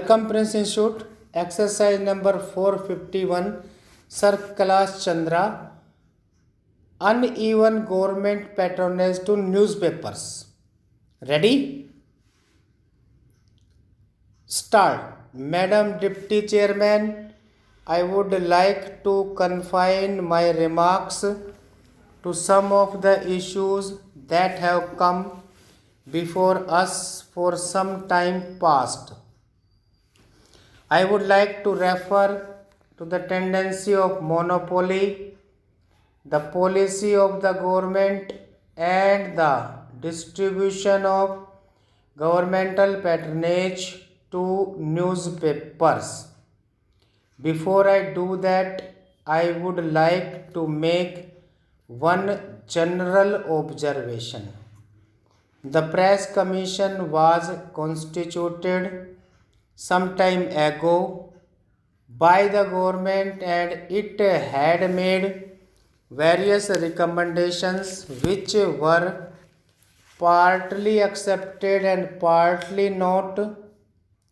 Welcome Prince Institute, exercise number 451, Sir Kailash Chandra, uneven government patronage to newspapers. Ready? Start. Madam Deputy Chairman, I would like to confine my remarks to some of the issues that have come before us for some time past. I would like to refer to the tendency of monopoly, the policy of the government, and the distribution of governmental patronage to newspapers. Before I do that, I would like to make one general observation. The Press Commission was constituted some time ago by the government, and it had made various recommendations which were partly accepted and partly not.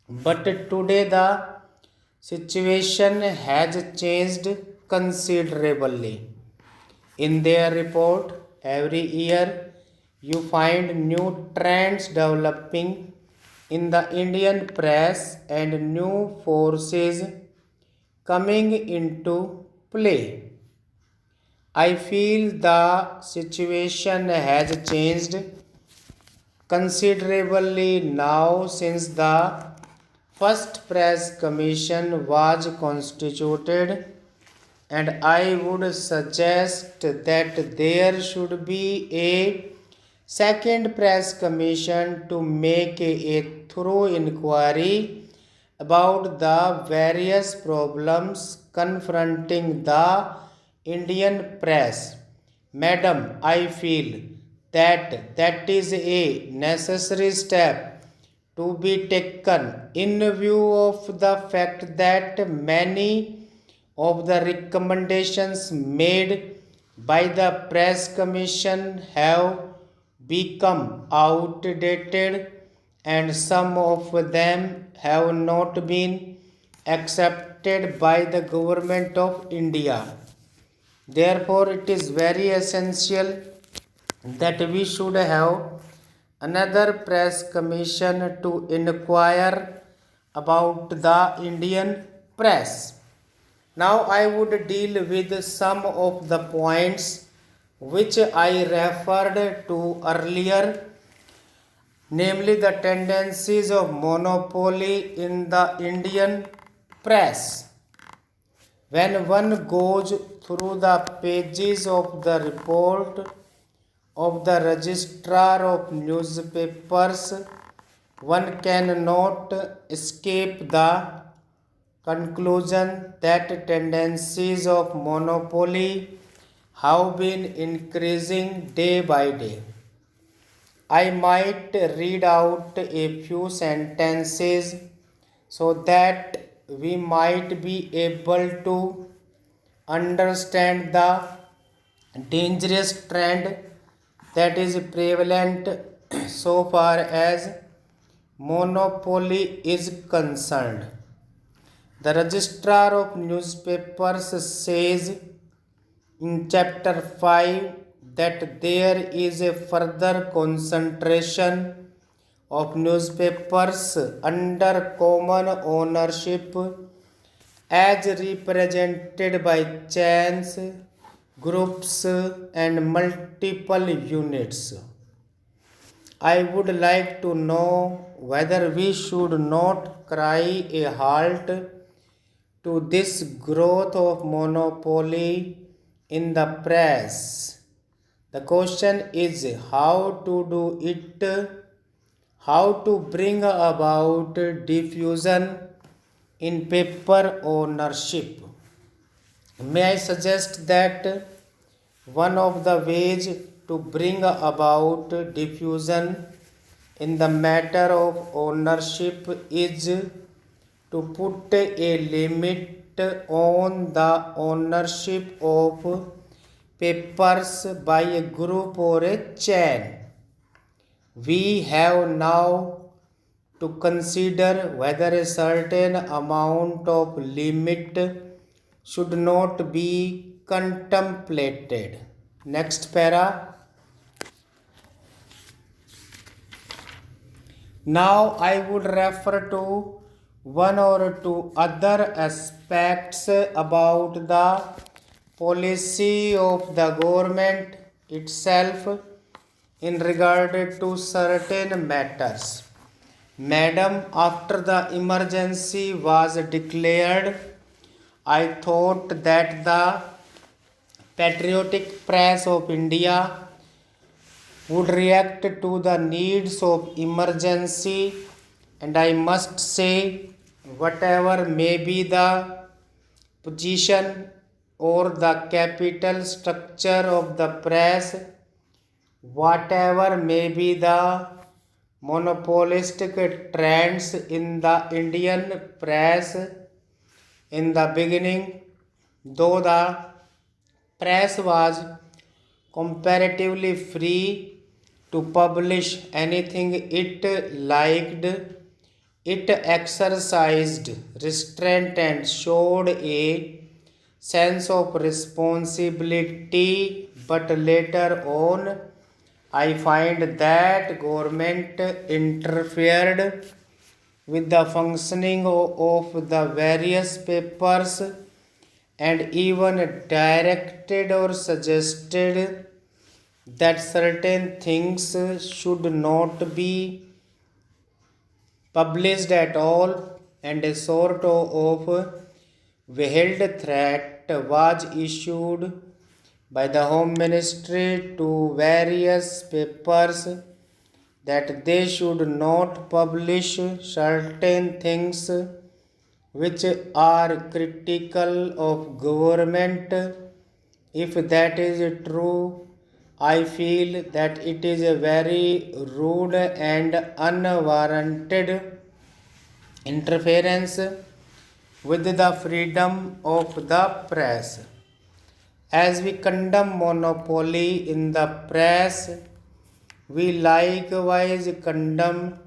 But today the situation has changed considerably. In their report, every year you find new trends developing in the Indian press and new forces coming into play. I feel the situation has changed considerably now since the first press commission was constituted, and I would suggest that there should be a second press commission to make a thorough inquiry about the various problems confronting the Indian press. Madam, I feel that is a necessary step to be taken in view of the fact that many of the recommendations made by the press commission have become outdated and some of them have not been accepted by the government of India. Therefore, it is very essential that we should have another press commission to inquire about the Indian press. Now I would deal with some of the points which I referred to earlier, namely the tendencies of monopoly in the Indian press. When one goes through the pages of the report of the registrar of newspapers, one cannot escape the conclusion that tendencies of monopoly have been increasing day by day. I might read out a few sentences so that we might be able to understand the dangerous trend that is prevalent so far as monopoly is concerned. The registrar of newspapers says in chapter 5 that there is a further concentration of newspapers under common ownership as represented by chains, groups, and multiple units. I would like to know whether we should not cry a halt to this growth of monopoly in the press. The question is how to do it, how to bring about diffusion in paper ownership. May I suggest that one of the ways to bring about diffusion in the matter of ownership is to put a limit on the ownership of papers by a group or a chain. We have now to consider whether a certain amount of limit should not be contemplated. Next para. Now I would refer to one or two other aspects about the policy of the government itself in regard to certain matters. Madam, after the emergency was declared, I thought that the patriotic press of India would react to the needs of emergency, and I must say, whatever may be the position or the capital structure of the press, whatever may be the monopolistic trends in the Indian press in the beginning, though the press was comparatively free to publish anything it liked, it exercised restraint and showed a sense of responsibility. But later on, I find that government interfered with the functioning of the various papers and even directed or suggested that certain things should not be published at all, and a sort of veiled threat was issued by the Home Ministry to various papers that they should not publish certain things which are critical of government. If that is true, I feel that it is a very rude and unwarranted interference with the freedom of the press. As we condemn monopoly in the press, we likewise condemn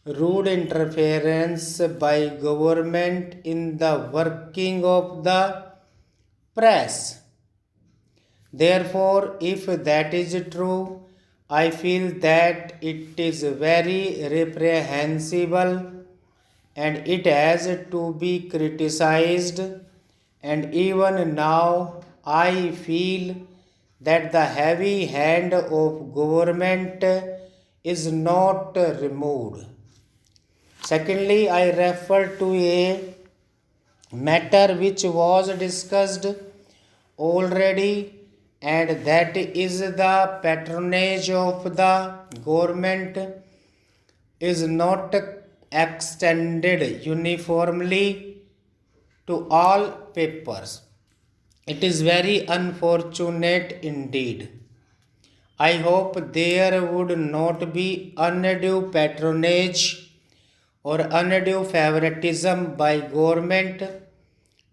rude interference by government in the working of the press. Therefore, if that is true, I feel that it is very reprehensible and it has to be criticized. And even now, I feel that the heavy hand of government is not removed. Secondly, I refer to a matter which was discussed already, and that is the patronage of the government is not extended uniformly to all papers. It is very unfortunate indeed. I hope there would not be undue patronage or undue favoritism by government,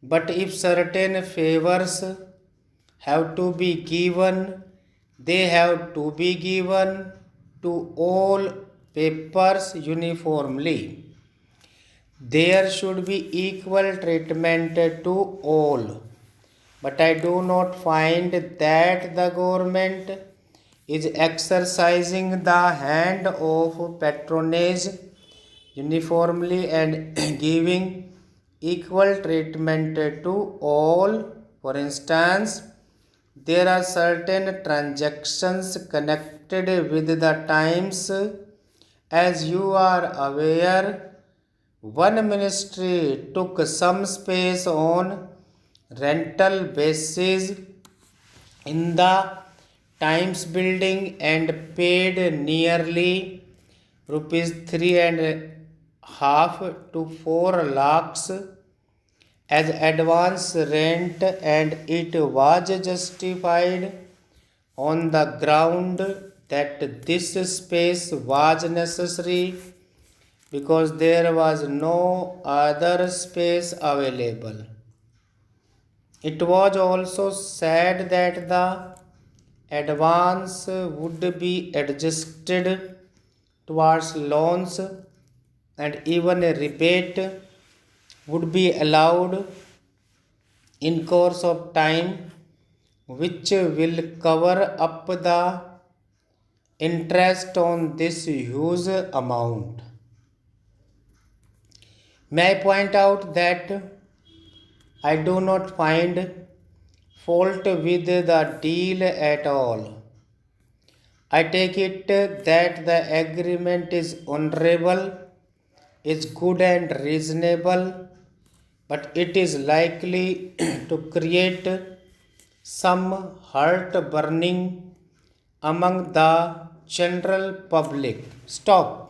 but if certain favors have to be given, they have to be given to all papers uniformly. There should be equal treatment to all. But I do not find that the government is exercising the hand of patronage uniformly and giving equal treatment to all. For instance, there are certain transactions connected with the times. As you are aware, one ministry took some space on rental basis in the Times building and paid nearly rupees 3.5 to 4 lakhs as advance rent, and it was justified on the ground that this space was necessary because there was no other space available. It was also said that the advance would be adjusted towards loans and even a rebate would be allowed in course of time, which will cover up the interest on this huge amount. May I point out that I do not find fault with the deal at all. I take it that the agreement is honorable, is good and reasonable, but it is likely to create some heartburning among the general public. Stop.